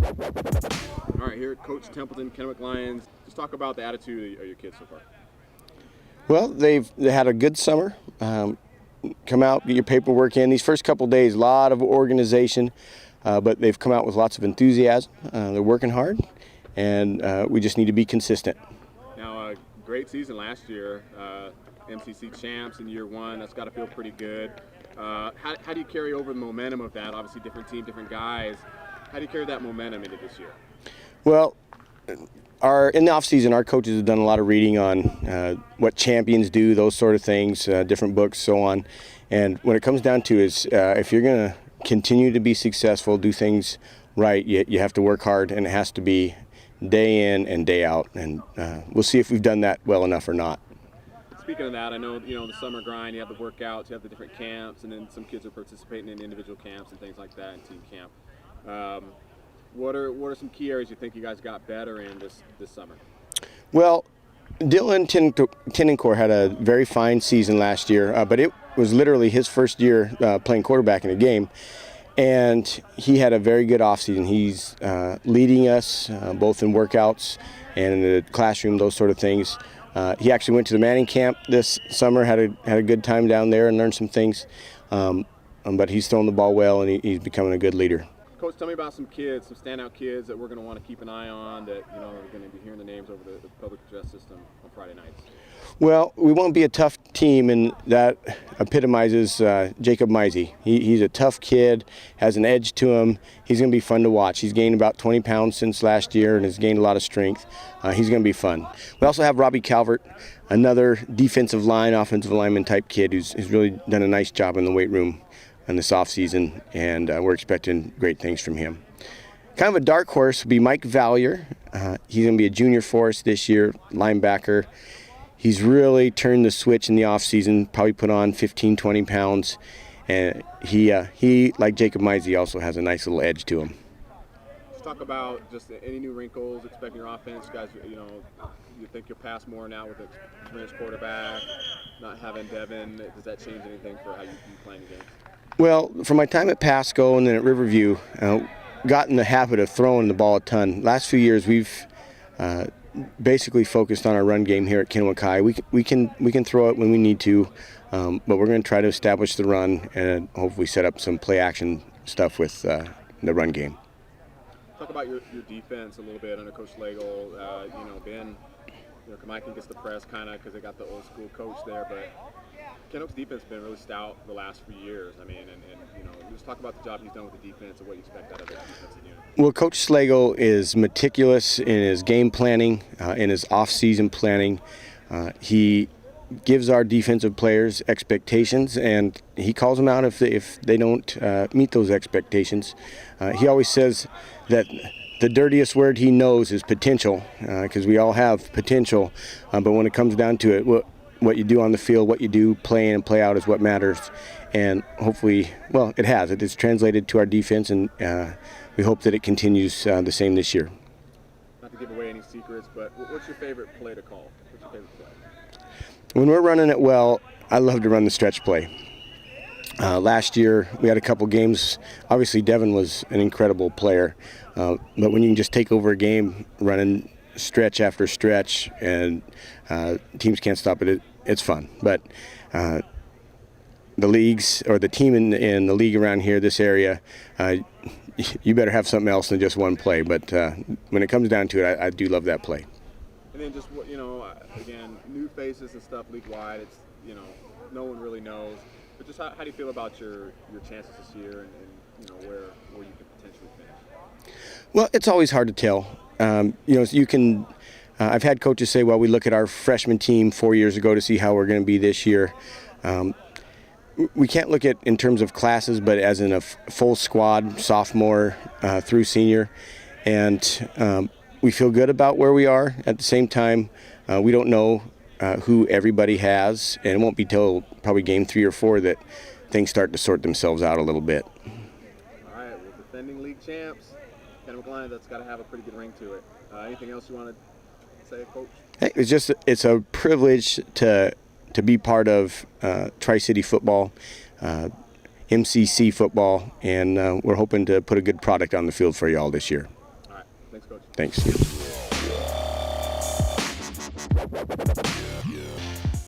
All right, here at Coach Templeton, Kennewick Lions. Just talk about the attitude of your kids so far. Well, they had a good summer. Come out, get your paperwork in. These first couple days, a lot of organization, but they've come out with lots of enthusiasm. They're working hard, and we just need to be consistent. Now, great season last year. MCC champs in year one. That's got to feel pretty good. How do you carry over the momentum of that? Obviously, different team, different guys. How do you carry that momentum into this year? Well, in the offseason, our coaches have done a lot of reading on what champions do, those sort of things, different books, so on. And when it comes down to is if you're going to continue to be successful, do things right, you have to work hard, and it has to be day in and day out. And we'll see if we've done that well enough or not. Speaking of that, I know the summer grind. You have the workouts, you have the different camps, and then some kids are participating in individual camps and things like that, and team camp. What are some key areas you think you guys got better in this summer? Well, Dylan Tinencore had a very fine season last year, but it was literally his first year playing quarterback in a game, and he had a very good offseason. He's leading us both in workouts and in the classroom, those sort of things. He actually went to the Manning camp this summer, had a good time down there and learned some things, but he's throwing the ball well, and he's becoming a good leader. Coach, tell me about some kids, some standout kids that we're going to want to keep an eye on that are going to be hearing the names over the public address system on Friday nights. Well, we won't be a tough team, and that epitomizes Jacob Meisey. He's a tough kid, has an edge to him. He's going to be fun to watch. He's gained about 20 pounds since last year and has gained a lot of strength. He's going to be fun. We also have Robbie Calvert, another defensive lineman type kid who's really done a nice job in the weight room in this offseason, and we're expecting great things from him. Kind of a dark horse would be Mike Valier. He's going to be a junior for us this year, linebacker. He's really turned the switch in the offseason, probably put on 15, 20 pounds. And he like Jacob Meisey, also has a nice little edge to him. Let's talk about just any new wrinkles, expecting your offense. Guys, you think you'll pass more now with an experienced quarterback, not having Devin. Does that change anything for how you plan your games? Well, from my time at Pasco and then at Riverview, got in the habit of throwing the ball a ton. Last few years, we've basically focused on our run game here at Kennewick High. We can throw it when we need to, but we're going to try to establish the run and hopefully set up some play action stuff with the run game. Talk about your defense a little bit under Coach Slagle. Ben, Kennewick gets the press kind of because they got the old school coach there, but Kennewick's defense has been really stout the last few years. I mean, and just talk about the job he's done with the defense and what you expect out of the defensive unit. Well, Coach Slagle is meticulous in his game planning, in his off-season planning. He gives our defensive players expectations, and he calls them out if they don't meet those expectations. He always says that the dirtiest word he knows is potential, because we all have potential, but when it comes down to it, what you do on the field, what you do play in and play out is what matters. And hopefully, well, it has. It is translated to our defense, and we hope that it continues the same this year. Not to give away any secrets, but what's your favorite play to call? What's your favorite play? When we're running it well, I love to run the stretch play. Last year, we had a couple games. Obviously, Devin was an incredible player, but when you can just take over a game running stretch after stretch and teams can't stop it, it's fun. But the leagues, or the team in the league around here, this area, you better have something else than just one play. But when it comes down to it, I do love that play. And then just, again, new faces and stuff league-wide, it's, no one really knows. But just how do you feel about your chances this year and where you could potentially finish? Well, it's always hard to tell. You can. I've had coaches say, "Well, we look at our freshman team 4 years ago to see how we're going to be this year." We can't look at in terms of classes, but as in a full squad, sophomore through senior, and we feel good about where we are. At the same time, we don't know who everybody has, and it won't be till probably game 3 or 4 that things start to sort themselves out a little bit. All right, well, defending league champs, Kennewick Lions, that's got to have a pretty good ring to it. Anything else you want to say, Coach? Hey, it's a privilege to be part of Tri-City football, MCC football, and we're hoping to put a good product on the field for y'all this year. Thanks.